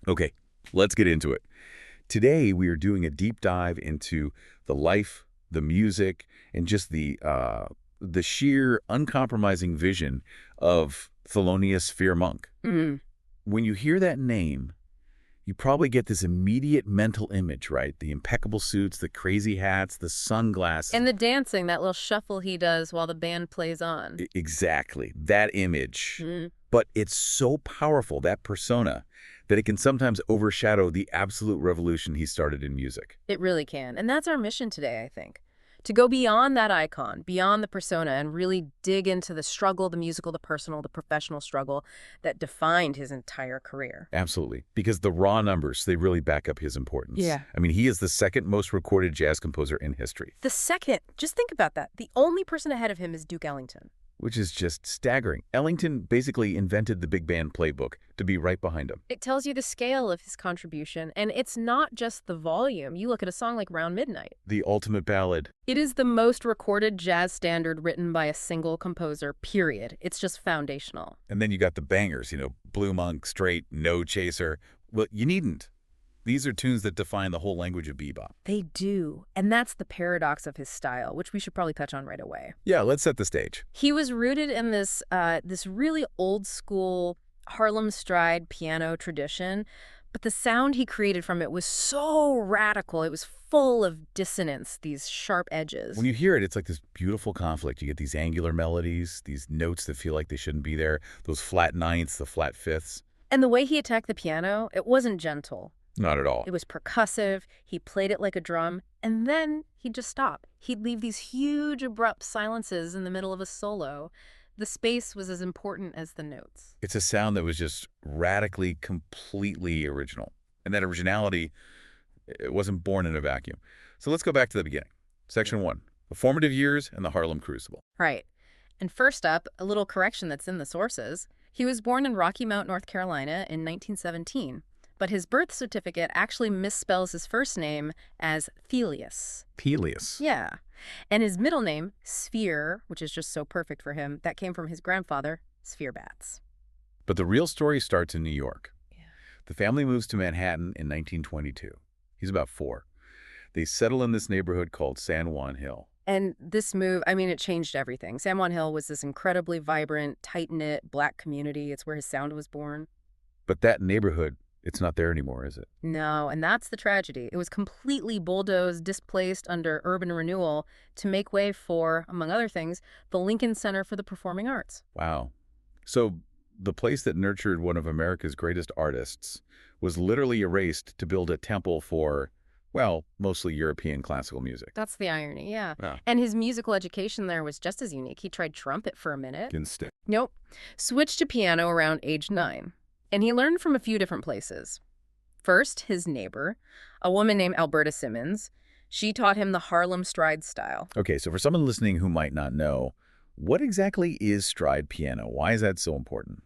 Okay, let's get into it. Today, we are doing a deep dive into the life, the music, and just the sheer uncompromising vision of Thelonious Monk. Mm. When you hear that name, you probably get this immediate mental image, right? The impeccable suits, the crazy hats, the sunglasses. And the dancing, that little shuffle he does while the band plays on. Exactly, that image. Mm. But it's so powerful, that persona, that it can sometimes overshadow the absolute revolution he started in music. It really can. And that's our mission today, I think. To go beyond that icon, beyond the persona, and really dig into the struggle, the musical, the personal, the professional struggle that defined his entire career. Absolutely. Because the raw numbers, they really back up his importance. Yeah. I mean, he is the second most recorded jazz composer in history. The second, just think about that. The only person ahead of him is Duke Ellington. Which is just staggering. Ellington basically invented the big band playbook to be right behind him. It tells you the scale of his contribution, and it's not just the volume. You look at a song like Round Midnight. The ultimate ballad. It is the most recorded jazz standard written by a single composer, period. It's just foundational. And then you got the bangers, Blue Monk, Straight, No Chaser. Well, you needn't. These are tunes that define the whole language of bebop. They do, and that's the paradox of his style, which we should probably touch on right away. Yeah, let's set the stage. He was rooted in this really old-school Harlem stride piano tradition, but the sound he created from it was so radical. It was full of dissonance, these sharp edges. When you hear it, it's like this beautiful conflict. You get these angular melodies, these notes that feel like they shouldn't be there, those flat ninths, the flat fifths. And the way he attacked the piano, it wasn't gentle. Not at all. It was percussive, he played it like a drum, and then he'd just stop. He'd leave these huge, abrupt silences in the middle of a solo. The space was as important as the notes. It's a sound that was just radically, completely original. And that originality, it wasn't born in a vacuum. So let's go back to the beginning. Section 1, the formative years and the Harlem Crucible. Right. And first up, a little correction that's in the sources. He was born in Rocky Mount, North Carolina in 1917. But his birth certificate actually misspells his first name as Thelius. Peleus. Yeah. And his middle name, Sphere, which is just so perfect for him, that came from his grandfather, Sphere Batts. But the real story starts in New York. Yeah. The family moves to Manhattan in 1922. He's about 4. They settle in this neighborhood called San Juan Hill. And this move, it changed everything. San Juan Hill was this incredibly vibrant, tight-knit black community. It's where his sound was born. But that neighborhood, it's not there anymore, is it? No, and that's the tragedy. It was completely bulldozed, displaced under urban renewal to make way for, among other things, the Lincoln Center for the Performing Arts. Wow. So the place that nurtured one of America's greatest artists was literally erased to build a temple for, well, mostly European classical music. That's the irony, yeah. Yeah. And his musical education there was just as unique. He tried trumpet for a minute. Instead. Nope. Switched to piano around age 9. And he learned from a few different places. First, his neighbor, a woman named Alberta Simmons. She taught him the Harlem stride style. Okay, so for someone listening who might not know, what exactly is stride piano? Why is that so important?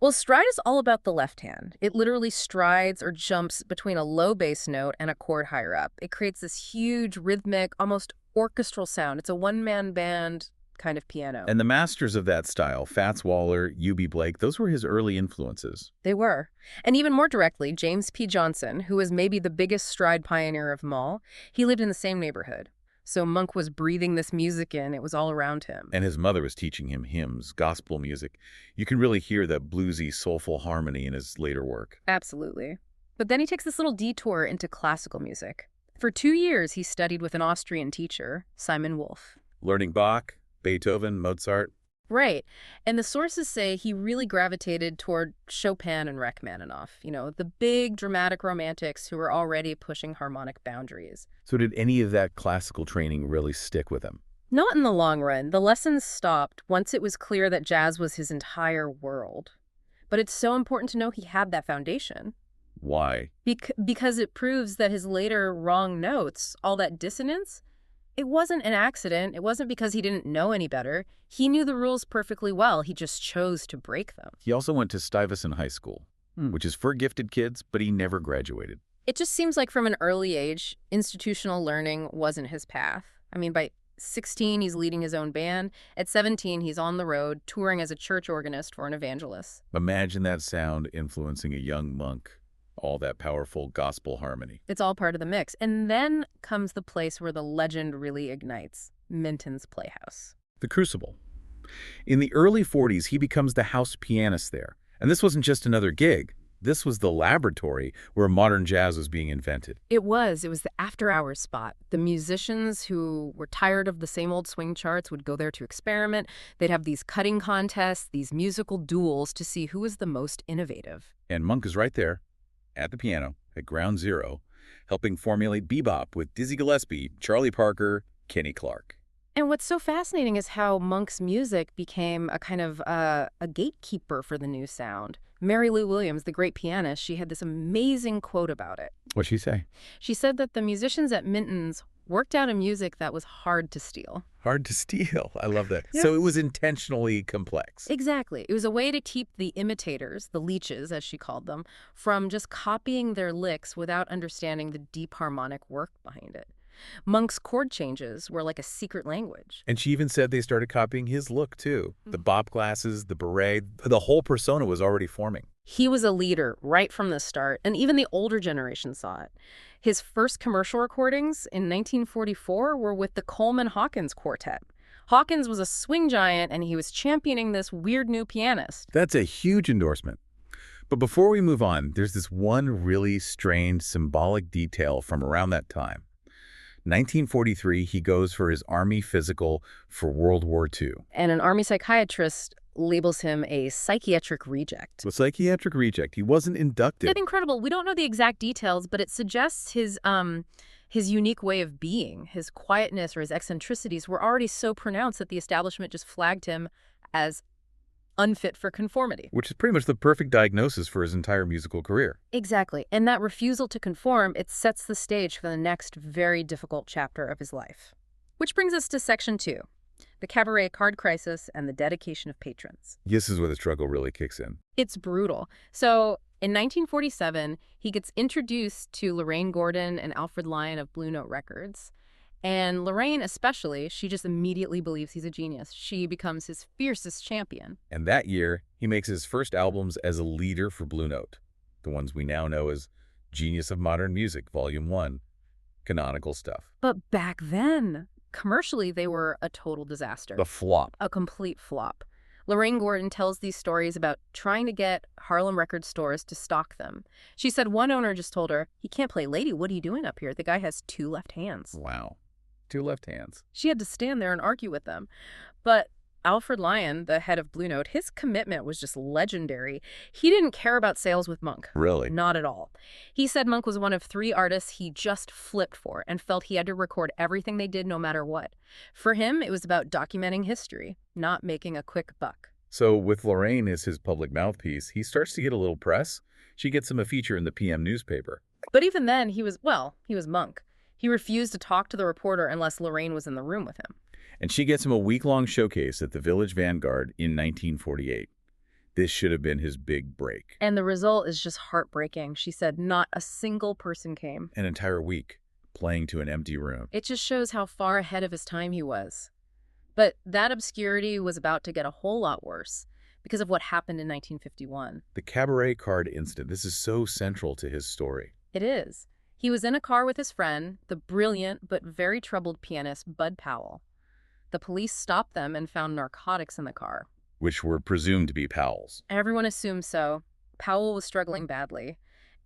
Well, stride is all about the left hand. It literally strides or jumps between a low bass note and a chord higher up. It creates this huge, rhythmic, almost orchestral sound. It's a one-man band kind of piano. And the masters of that style, Fats Waller, U.B. Blake, those were his early influences. They were. And even more directly, James P. Johnson, who was maybe the biggest stride pioneer of them all, he lived in the same neighborhood. So Monk was breathing this music in. It was all around him. And his mother was teaching him hymns, gospel music. You can really hear that bluesy, soulful harmony in his later work. Absolutely. But then he takes this little detour into classical music. For 2 years, he studied with an Austrian teacher, Simon Wolf. Learning Bach, Beethoven, Mozart. Right. And the sources say he really gravitated toward Chopin and Rachmaninoff, the big dramatic romantics who were already pushing harmonic boundaries. So did any of that classical training really stick with him? Not in the long run. The lessons stopped once it was clear that jazz was his entire world. But it's so important to know he had that foundation. Why? Because it proves that his later wrong notes, all that dissonance, it wasn't an accident. It wasn't because he didn't know any better. He knew the rules perfectly well. He just chose to break them. He also went to Stuyvesant High School, which is for gifted kids, but he never graduated. It just seems like from an early age, institutional learning wasn't his path. By 16, he's leading his own band. At 17, he's on the road, touring as a church organist for an evangelist. Imagine that sound influencing a young Monk. All that powerful gospel harmony. It's all part of the mix. And then comes the place where the legend really ignites, Minton's Playhouse. The Crucible. In the early 40s, he becomes the house pianist there. And this wasn't just another gig. This was the laboratory where modern jazz was being invented. It was the after-hours spot. The musicians who were tired of the same old swing charts would go there to experiment. They'd have these cutting contests, these musical duels to see who was the most innovative. And Monk is right there, at the piano, at ground zero, helping formulate bebop with Dizzy Gillespie, Charlie Parker, Kenny Clarke. And what's so fascinating is how Monk's music became a kind of a gatekeeper for the new sound. Mary Lou Williams, the great pianist, she had this amazing quote about it. What'd she say? She said that the musicians at Minton's worked out a music that was hard to steal. Hard to steal. I love that. Yeah. So it was intentionally complex. Exactly. It was a way to keep the imitators, the leeches, as she called them, from just copying their licks without understanding the deep harmonic work behind it. Monk's chord changes were like a secret language. And she even said they started copying his look, too. The bop glasses, the beret, the whole persona was already forming. He was a leader right from the start, and even the older generation saw it. His first commercial recordings in 1944 were with the Coleman Hawkins Quartet. Hawkins was a swing giant, and he was championing this weird new pianist. That's a huge endorsement. But before we move on, there's this one really strange symbolic detail from around that time. 1943, he goes for his Army physical for World War II. And an Army psychiatrist labels him a psychiatric reject. A psychiatric reject. He wasn't inducted. It's incredible. We don't know the exact details, but it suggests his unique way of being, his quietness or his eccentricities were already so pronounced that the establishment just flagged him as unfit for conformity. Which is pretty much the perfect diagnosis for his entire musical career. Exactly. And that refusal to conform, it sets the stage for the next very difficult chapter of his life. Which brings us to Section 2, the cabaret card crisis and the dedication of patrons. This is where the struggle really kicks in. It's brutal. So in 1947, he gets introduced to Lorraine Gordon and Alfred Lion of Blue Note Records. And Lorraine especially, she just immediately believes he's a genius. She becomes his fiercest champion. And that year, he makes his first albums as a leader for Blue Note, the ones we now know as Genius of Modern Music, Volume 1, canonical stuff. But back then, commercially, they were a total disaster. The flop. A complete flop. Lorraine Gordon tells these stories about trying to get Harlem record stores to stock them. She said one owner just told her, "He can't play lady. What are you doing up here? The guy has 2 left hands." Wow. 2 left hands. She had to stand there and argue with them. But Alfred Lion, the head of Blue Note, his commitment was just legendary. He didn't care about sales with Monk. Really? Not at all. He said Monk was one of 3 artists he just flipped for and felt he had to record everything they did no matter what. For him, it was about documenting history, not making a quick buck. So with Lorraine as his public mouthpiece, he starts to get a little press. She gets him a feature in the PM newspaper. But even then, he was Monk. He refused to talk to the reporter unless Lorraine was in the room with him. And she gets him a week-long showcase at the Village Vanguard in 1948. This should have been his big break. And the result is just heartbreaking. She said not a single person came. An entire week, playing to an empty room. It just shows how far ahead of his time he was. But that obscurity was about to get a whole lot worse because of what happened in 1951. The cabaret card incident. This is so central to his story. It is. He was in a car with his friend, the brilliant but very troubled pianist Bud Powell. The police stopped them and found narcotics in the car. Which were presumed to be Powell's. Everyone assumed so. Powell was struggling badly.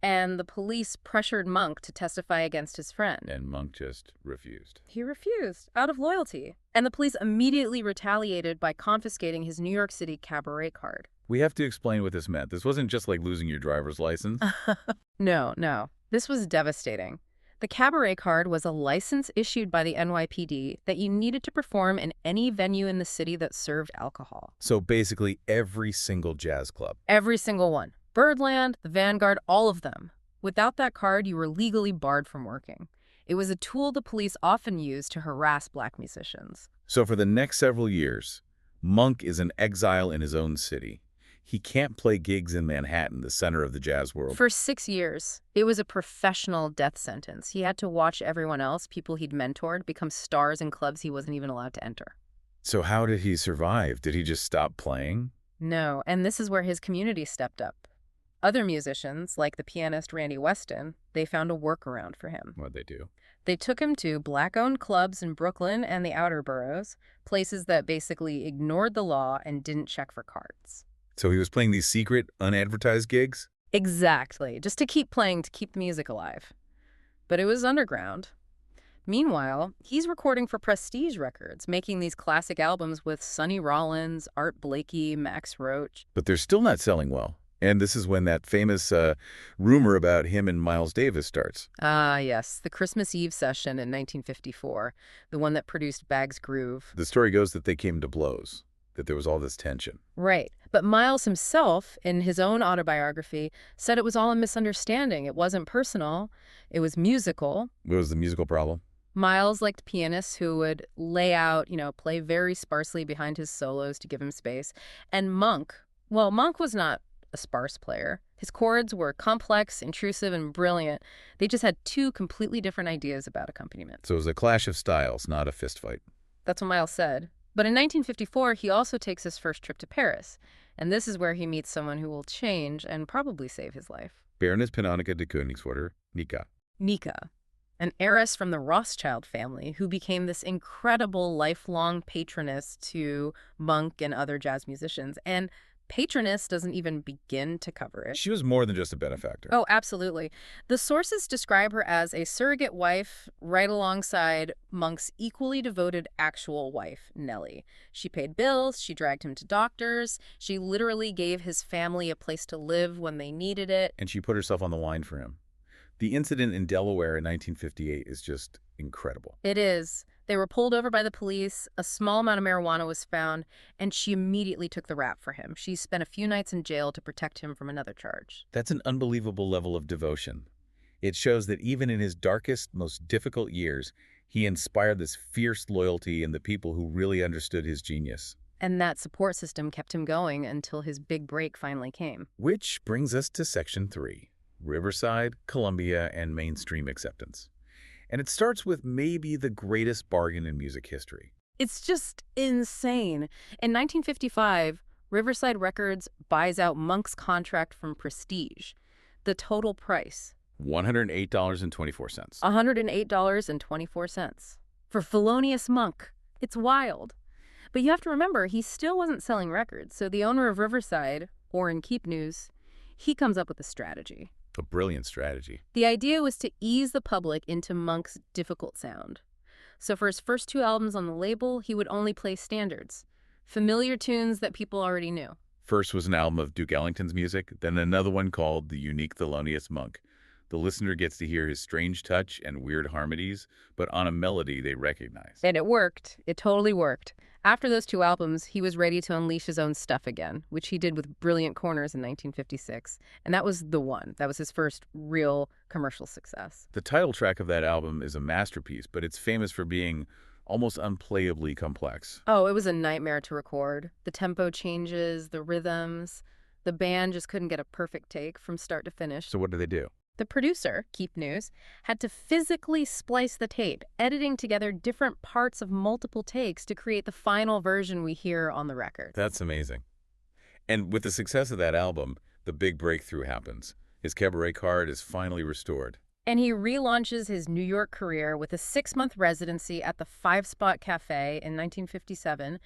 And the police pressured Monk to testify against his friend. And Monk just refused. He refused, out of loyalty. And the police immediately retaliated by confiscating his New York City cabaret card. We have to explain what this meant. This wasn't just like losing your driver's license. No. This was devastating. The cabaret card was a license issued by the NYPD that you needed to perform in any venue in the city that served alcohol. So basically every single jazz club. Every single one. Birdland, the Vanguard, all of them. Without that card, you were legally barred from working. It was a tool the police often used to harass black musicians. So for the next several years, Monk is in exile in his own city. He can't play gigs in Manhattan, the center of the jazz world. For 6 years, it was a professional death sentence. He had to watch everyone else, people he'd mentored, become stars in clubs he wasn't even allowed to enter. So how did he survive? Did he just stop playing? No, and this is where his community stepped up. Other musicians, like the pianist Randy Weston, they found a workaround for him. What'd they do? They took him to black-owned clubs in Brooklyn and the outer boroughs, places that basically ignored the law and didn't check for cards. So he was playing these secret, unadvertised gigs? Exactly, just to keep playing to keep the music alive. But it was underground. Meanwhile, he's recording for Prestige Records, making these classic albums with Sonny Rollins, Art Blakey, Max Roach. But they're still not selling well. And this is when that famous rumor about him and Miles Davis starts. Ah, yes, the Christmas Eve session in 1954, the one that produced Bag's Groove. The story goes that they came to blows, that there was all this tension. Right. But Miles himself, in his own autobiography, said it was all a misunderstanding. It wasn't personal. It was musical. What was the musical problem? Miles liked pianists who would lay out, play very sparsely behind his solos to give him space. And Monk was not a sparse player. His chords were complex, intrusive, and brilliant. They just had two completely different ideas about accompaniment. So it was a clash of styles, not a fistfight. That's what Miles said. But in 1954, he also takes his first trip to Paris. And this is where he meets someone who will change and probably save his life. Baroness Pannonica de Koenigswarter, Nika. Nika, an heiress from the Rothschild family who became this incredible lifelong patroness to Monk and other jazz musicians. And patroness doesn't even begin to cover it. She was more than just a benefactor. Oh, absolutely. The sources describe her as a surrogate wife right alongside Monk's equally devoted actual wife, Nellie. She paid bills, she dragged him to doctors, she literally gave his family a place to live when they needed it. And she put herself on the line for him. The incident in Delaware in 1958 is just incredible. It is. They were pulled over by the police, a small amount of marijuana was found, and she immediately took the rap for him. She spent a few nights in jail to protect him from another charge. That's an unbelievable level of devotion. It shows that even in his darkest, most difficult years, he inspired this fierce loyalty in the people who really understood his genius. And that support system kept him going until his big break finally came. Which brings us to Section 3, Riverside, Columbia, and mainstream acceptance. And it starts with maybe the greatest bargain in music history. It's just insane. In 1955, Riverside Records buys out Monk's contract from Prestige. The total price, $108.24. $108.24. For Thelonious Monk. It's wild. But you have to remember, he still wasn't selling records, so the owner of Riverside, Orrin Keep News, he comes up with a strategy. A brilliant strategy. The idea was to ease the public into Monk's difficult sound. So for his first two albums on the label, he would only play standards, familiar tunes that people already knew. First was an album of Duke Ellington's music, then another one called The Unique Thelonious Monk. The listener gets to hear his strange touch and weird harmonies, but on a melody they recognize. And it worked. It totally worked. After those two albums, he was ready to unleash his own stuff again, which he did with Brilliant Corners in 1956. And that was the one. That was his first real commercial success. The title track of that album is a masterpiece, but it's famous for being almost unplayably complex. Oh, it was a nightmare to record. The tempo changes, the rhythms. The band just couldn't get a perfect take from start to finish. So what do they do? The producer, Keep News, had to physically splice the tape, editing together different parts of multiple takes to create the final version we hear on the record. That's amazing. And with the success of that album, the big breakthrough happens. His cabaret card is finally restored. And he relaunches his New York career with a 6-month residency at the Five Spot Cafe in 1957,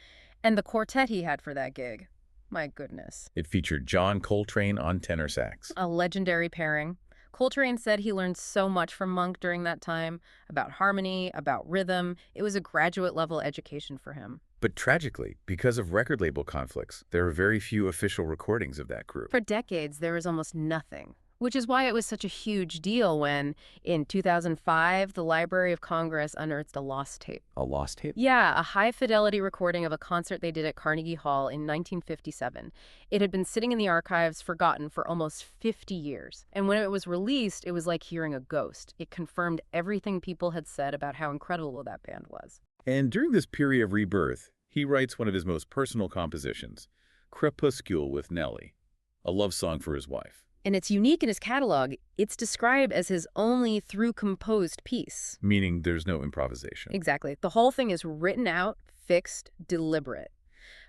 and the quartet he had for that gig. My goodness. It featured John Coltrane on tenor sax. A legendary pairing. Coltrane said he learned so much from Monk during that time, about harmony, about rhythm. It was a graduate-level education for him. But tragically, because of record label conflicts, there are very few official recordings of that group. For decades, there was almost nothing, which is why it was such a huge deal when, in 2005, the Library of Congress unearthed a lost tape. A lost tape? Yeah, a high-fidelity recording of a concert they did at Carnegie Hall in 1957. It had been sitting in the archives, forgotten, for almost 50 years. And when it was released, it was like hearing a ghost. It confirmed everything people had said about how incredible that band was. And during this period of rebirth, he writes one of his most personal compositions, Crepuscule with Nellie, a love song for his wife. And it's unique in his catalog. It's described as his only through-composed piece. Meaning there's no improvisation. Exactly. The whole thing is written out, fixed, deliberate.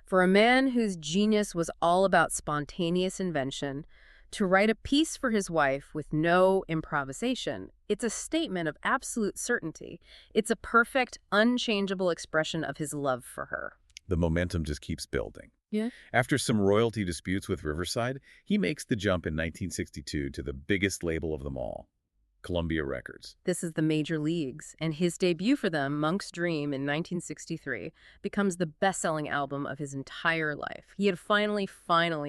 For a man whose genius was all about spontaneous invention, To write a piece for his wife with no improvisation, it's a statement of absolute certainty. It's a perfect, unchangeable expression of his love for her. The momentum just keeps building. Yeah. After some royalty disputes with Riverside, he makes the jump in 1962 to the biggest label of them all, Columbia Records. This is the major leagues, and his debut for them, Monk's Dream in 1963, becomes the best-selling album of his entire life. He had finally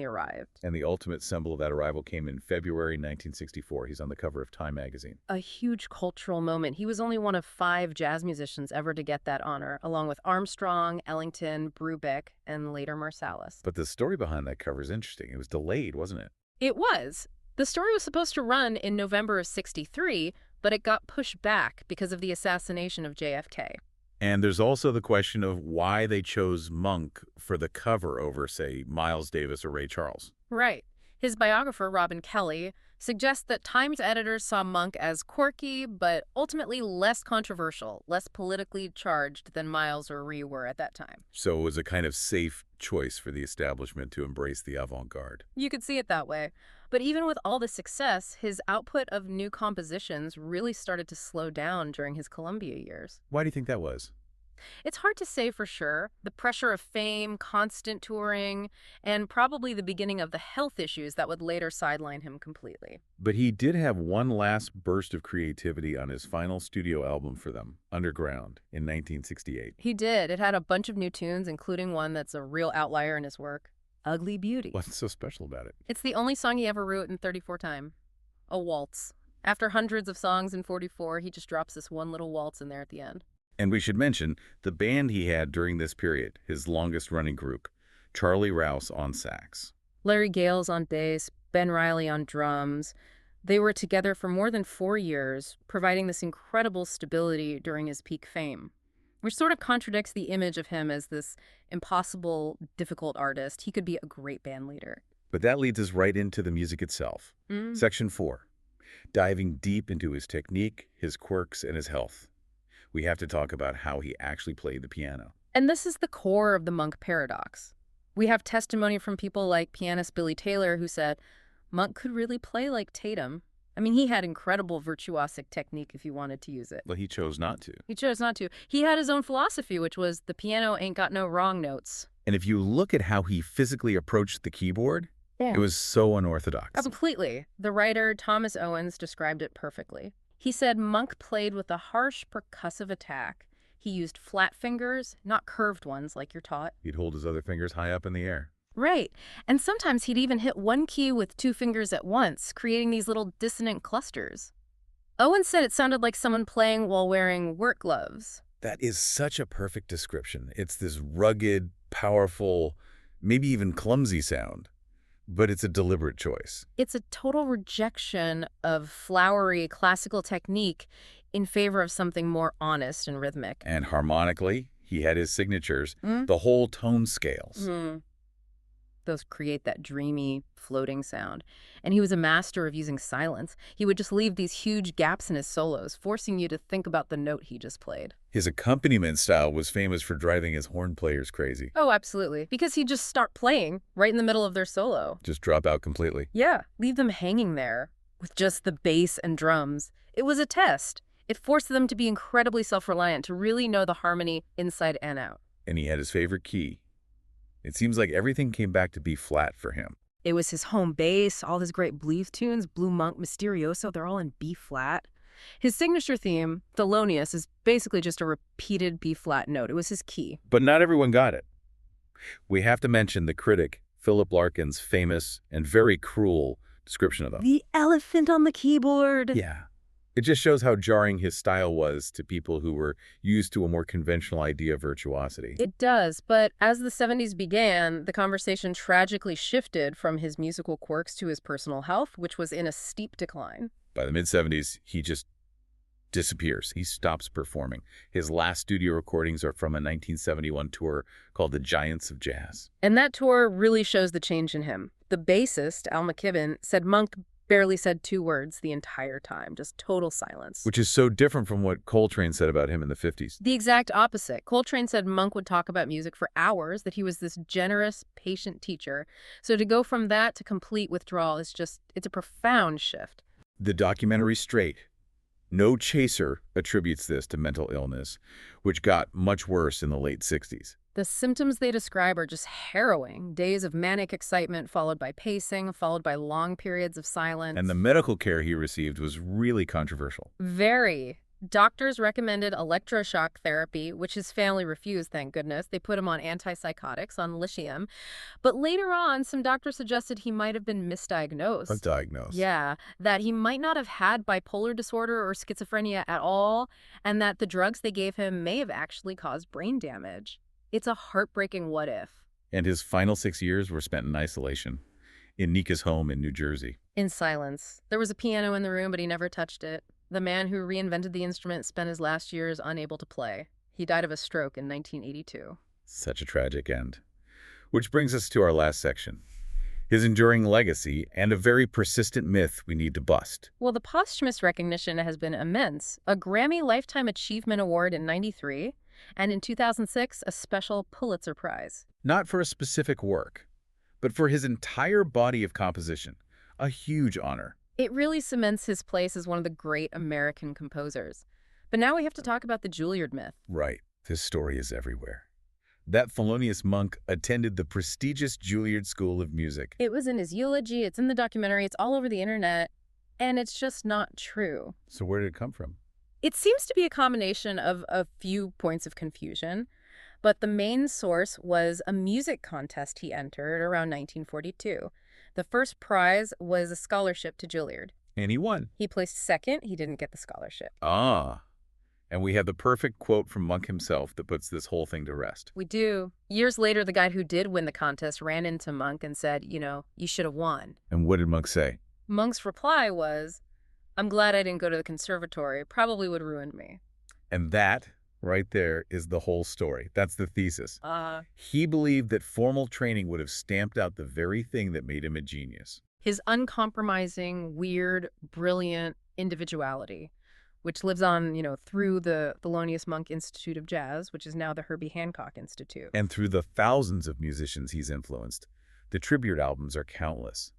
arrived. And the ultimate symbol of that arrival came in February 1964. He's on the cover of Time magazine. A huge cultural moment. He was only one of 5 jazz musicians ever to get that honor, along with Armstrong, Ellington, Brubeck, and later Marsalis. But the story behind that cover is interesting. It was delayed, wasn't it? It was. The story was supposed to run in November of '63, but it got pushed back because of the assassination of JFK. And there's also the question of why they chose Monk for the cover over, say, Miles Davis or Ray Charles. Right. His biographer, Robin Kelly, suggests that Times editors saw Monk as quirky, but ultimately less controversial, less politically charged than Miles or Ray were at that time. So it was a kind of safe choice for the establishment to embrace the avant-garde. You could see it that way. But even with all the success, his output of new compositions really started to slow down during his Columbia years. Why do you think that was? It's hard to say for sure. The pressure of fame, constant touring, and probably the beginning of the health issues that would later sideline him completely. But he did have one last burst of creativity on his final studio album for them, Underground, in 1968. He did. It had a bunch of new tunes, including one that's a real outlier in his work, Ugly Beauty. What's so special about it? It's the only song he ever wrote in 34 time. A waltz. After hundreds of songs in 44, he just drops this one little waltz in there at the end. And we should mention the band he had during this period, his longest-running group, Charlie Rouse on sax. Larry Gales on bass, Ben Riley on drums. They were together for more than 4 years, providing this incredible stability during his peak fame, which sort of contradicts the image of him as this impossible, difficult artist. He could be a great band leader. But that leads us right into the music itself. Section 4, diving deep into his technique, his quirks, and his health. We have to talk about how he actually played the piano. And this is the core of the Monk paradox. We have testimony from people like pianist Billy Taylor, who said Monk could really play like Tatum. I mean, he had incredible virtuosic technique if you wanted to use it. Well, he chose not to. He chose not to. He had his own philosophy, which was the piano ain't got no wrong notes. And if you look at how he physically approached the keyboard, it was so unorthodox. Completely. The writer Thomas Owens described it perfectly. He said Monk played with a harsh percussive attack. He used flat fingers, not curved ones like you're taught. He'd hold his other fingers high up in the air. Right. And sometimes he'd even hit one key with 2 fingers at once, creating these little dissonant clusters. Owens said it sounded like someone playing while wearing work gloves. That is such a perfect description. It's this rugged, powerful, maybe even clumsy sound. But it's a deliberate choice. It's a total rejection of flowery classical technique in favor of something more honest and rhythmic. And harmonically, he had his signatures, the whole tone scales. Those create that dreamy, floating sound. And he was a master of using silence. He would just leave these huge gaps in his solos, forcing you to think about the note he just played. His accompaniment style was famous for driving his horn players crazy. Oh, absolutely. Because he'd just start playing right in the middle of their solo. Just drop out completely. Yeah, leave them hanging there with just the bass and drums. It was a test. It forced them to be incredibly self-reliant, to really know the harmony inside and out. And he had his favorite key. It seems like everything came back to B flat for him. It was his home base, all his great blues tunes, Blue Monk, Mysterioso, they're all in B flat. His signature theme, Thelonious, is basically just a repeated B flat note. It was his key. But not everyone got it. We have to mention the critic, Philip Larkin's famous and very cruel description of them. The elephant on the keyboard. Yeah. It just shows how jarring his style was to people who were used to a more conventional idea of virtuosity. It does, but as the 70s began, the conversation tragically shifted from his musical quirks to his personal health, which was in a steep decline. By the mid-70s, he just disappears. He stops performing. His last studio recordings are from a 1971 tour called The Giants of Jazz. And that tour really shows the change in him. The bassist, Al McKibben, said Monk Barely said 2 words the entire time, just total silence. Which is so different from what Coltrane said about him in the 50s. The exact opposite. Coltrane said Monk would talk about music for hours, that he was this generous, patient teacher. So to go from that to complete withdrawal is it's a profound shift. The documentary Straight, No Chaser, attributes this to mental illness, which got much worse in the late 60s. The symptoms they describe are just harrowing. Days of manic excitement followed by pacing, followed by long periods of silence. And the medical care he received was really controversial. Very. Doctors recommended electroshock therapy, which his family refused, thank goodness. They put him on antipsychotics, on lithium. But later on, some doctors suggested he might have been misdiagnosed. Undiagnosed. Yeah, that he might not have had bipolar disorder or schizophrenia at all, and that the drugs they gave him may have actually caused brain damage. It's a heartbreaking what if. And his final 6 years were spent in isolation, in Nika's home in New Jersey. In silence. There was a piano in the room, but he never touched it. The man who reinvented the instrument spent his last years unable to play. He died of a stroke in 1982. Such a tragic end. Which brings us to our last section. His enduring legacy and a very persistent myth we need to bust. Well, the posthumous recognition has been immense. A Grammy Lifetime Achievement Award in '93, and in 2006, a special Pulitzer Prize. Not for a specific work, but for his entire body of composition. A huge honor. It really cements his place as one of the great American composers. But now we have to talk about the Juilliard myth. Right. This story is everywhere. That Thelonious Monk attended the prestigious Juilliard School of Music. It was in his eulogy, it's in the documentary, it's all over the internet, and it's just not true. So where did it come from? It seems to be a combination of a few points of confusion, but the main source was a music contest he entered around 1942. The first prize was a scholarship to Juilliard. And he won. He placed second. He didn't get the scholarship. Ah. And we have the perfect quote from Monk himself that puts this whole thing to rest. We do. Years later, the guy who did win the contest ran into Monk and said, you should have won. And what did Monk say? Monk's reply was, I'm glad I didn't go to the conservatory. Probably would ruin me. And that, right there, is the whole story. That's the thesis. He believed that formal training would have stamped out the very thing that made him a genius. His uncompromising, weird, brilliant individuality, which lives on, through the Thelonious Monk Institute of Jazz, which is now the Herbie Hancock Institute. And through the thousands of musicians he's influenced. The tribute albums are countless.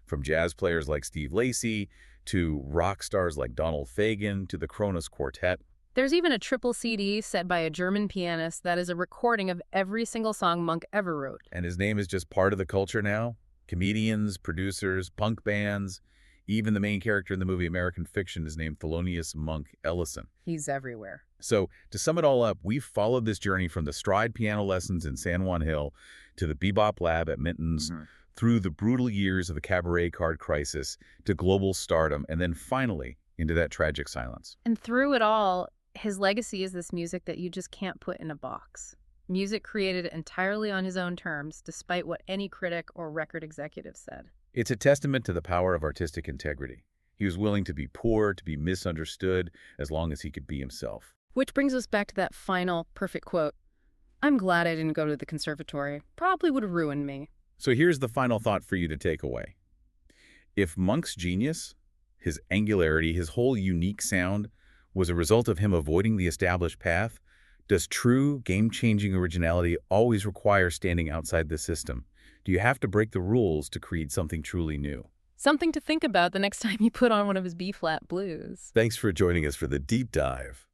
From jazz players like Steve Lacy, to rock stars like Donald Fagen, to the Kronos Quartet. There's even a triple CD set by a German pianist that is a recording of every single song Monk ever wrote. And his name is just part of the culture now. Comedians, producers, punk bands, even the main character in the movie American Fiction is named Thelonious Monk Ellison. He's everywhere. So, to sum it all up, we've followed this journey from the stride piano lessons in San Juan Hill to the bebop lab at Minton's, through the brutal years of the cabaret card crisis to global stardom, and then finally into that tragic silence. And through it all, his legacy is this music that you just can't put in a box. Music created entirely on his own terms, despite what any critic or record executive said. It's a testament to the power of artistic integrity. He was willing to be poor, to be misunderstood, as long as he could be himself. Which brings us back to that final, perfect quote. I'm glad I didn't go to the conservatory. Probably would have ruined me. So here's the final thought for you to take away. If Monk's genius, his angularity, his whole unique sound, was a result of him avoiding the established path, does true, game-changing originality always require standing outside the system? Do you have to break the rules to create something truly new? Something to think about the next time you put on one of his B-flat blues. Thanks for joining us for the Deep Dive.